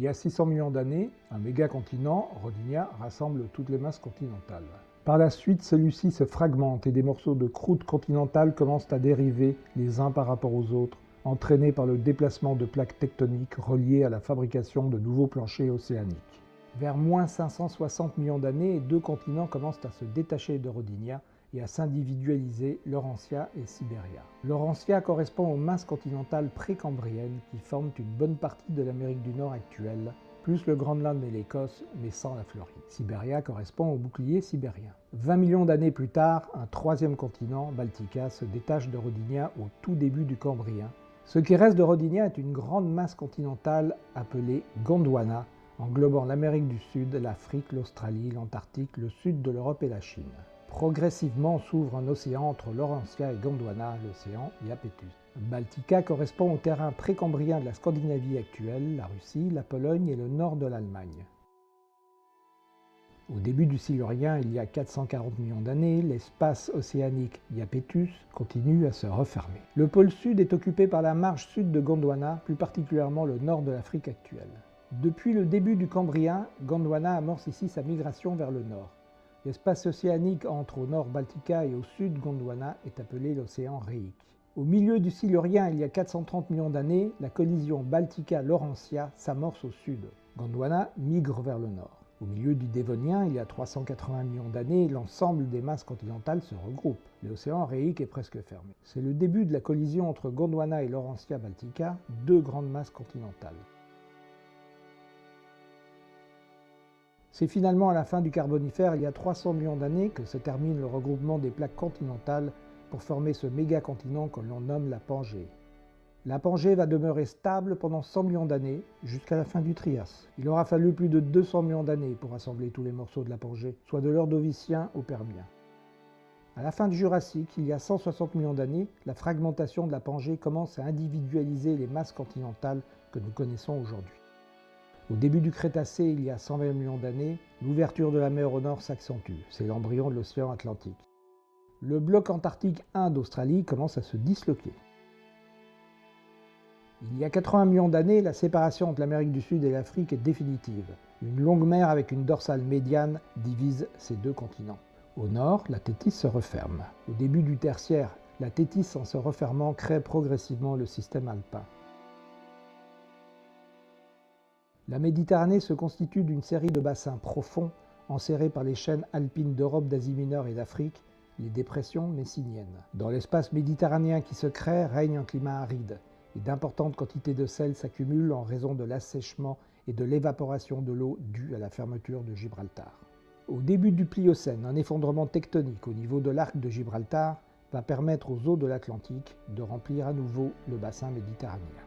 y a 600 millions d'années, un mégacontinent, Rodinia, rassemble toutes les masses continentales. Par la suite, celui-ci se fragmente et des morceaux de croûte continentale commencent à dériver les uns par rapport aux autres, entraînés par le déplacement de plaques tectoniques reliées à la fabrication de nouveaux planchers océaniques. Vers moins 560 millions d'années, deux continents commencent à se détacher de Rodinia et à s'individualiser, Laurentia et Sibéria. Laurentia correspond aux masses continentales précambriennes qui forment une bonne partie de l'Amérique du Nord actuelle, plus le Groenland et l'Écosse, mais sans la Floride. Sibéria correspond au bouclier sibérien. 20 millions d'années plus tard, un troisième continent, Baltica, se détache de Rodinia au tout début du Cambrien. Ce qui reste de Rodinia est une grande masse continentale appelée Gondwana, englobant l'Amérique du Sud, l'Afrique, l'Australie, l'Antarctique, le sud de l'Europe et la Chine. Progressivement s'ouvre un océan entre Laurentia et Gondwana, l'océan Iapetus. Baltica correspond au terrain précambrien de la Scandinavie actuelle, la Russie, la Pologne et le nord de l'Allemagne. Au début du Silurien, il y a 440 millions d'années, l'espace océanique Iapetus continue à se refermer. Le pôle sud est occupé par la marge sud de Gondwana, plus particulièrement le nord de l'Afrique actuelle. Depuis le début du Cambrien, Gondwana amorce ici sa migration vers le nord. L'espace océanique entre au nord Baltica et au sud Gondwana est appelé l'océan Réique. Au milieu du Silurien, il y a 430 millions d'années, la collision Baltica-Laurentia s'amorce au sud. Gondwana migre vers le nord. Au milieu du Dévonien, il y a 380 millions d'années, l'ensemble des masses continentales se regroupe. L'océan Réique est presque fermé. C'est le début de la collision entre Gondwana et Laurentia-Baltica, deux grandes masses continentales. C'est finalement à la fin du Carbonifère, il y a 300 millions d'années, que se termine le regroupement des plaques continentales pour former ce mégacontinent que l'on nomme la Pangée. La Pangée va demeurer stable pendant 100 millions d'années, jusqu'à la fin du Trias. Il aura fallu plus de 200 millions d'années pour assembler tous les morceaux de la Pangée, soit de l'Ordovicien au Permien. À la fin du Jurassique, il y a 160 millions d'années, la fragmentation de la Pangée commence à individualiser les masses continentales que nous connaissons aujourd'hui. Au début du Crétacé, il y a 120 millions d'années, l'ouverture de la mer au nord s'accentue. C'est l'embryon de l'océan Atlantique. Le bloc antarctique Inde-Australie commence à se disloquer. Il y a 80 millions d'années, la séparation entre l'Amérique du Sud et l'Afrique est définitive. Une longue mer avec une dorsale médiane divise ces deux continents. Au nord, la Thétis se referme. Au début du Tertiaire, la Thétis en se refermant crée progressivement le système alpin. La Méditerranée se constitue d'une série de bassins profonds, enserrés par les chaînes alpines d'Europe, d'Asie mineure et d'Afrique, les dépressions messiniennes. Dans l'espace méditerranéen qui se crée, règne un climat aride, et d'importantes quantités de sel s'accumulent en raison de l'assèchement et de l'évaporation de l'eau due à la fermeture de Gibraltar. Au début du Pliocène, un effondrement tectonique au niveau de l'arc de Gibraltar va permettre aux eaux de l'Atlantique de remplir à nouveau le bassin méditerranéen.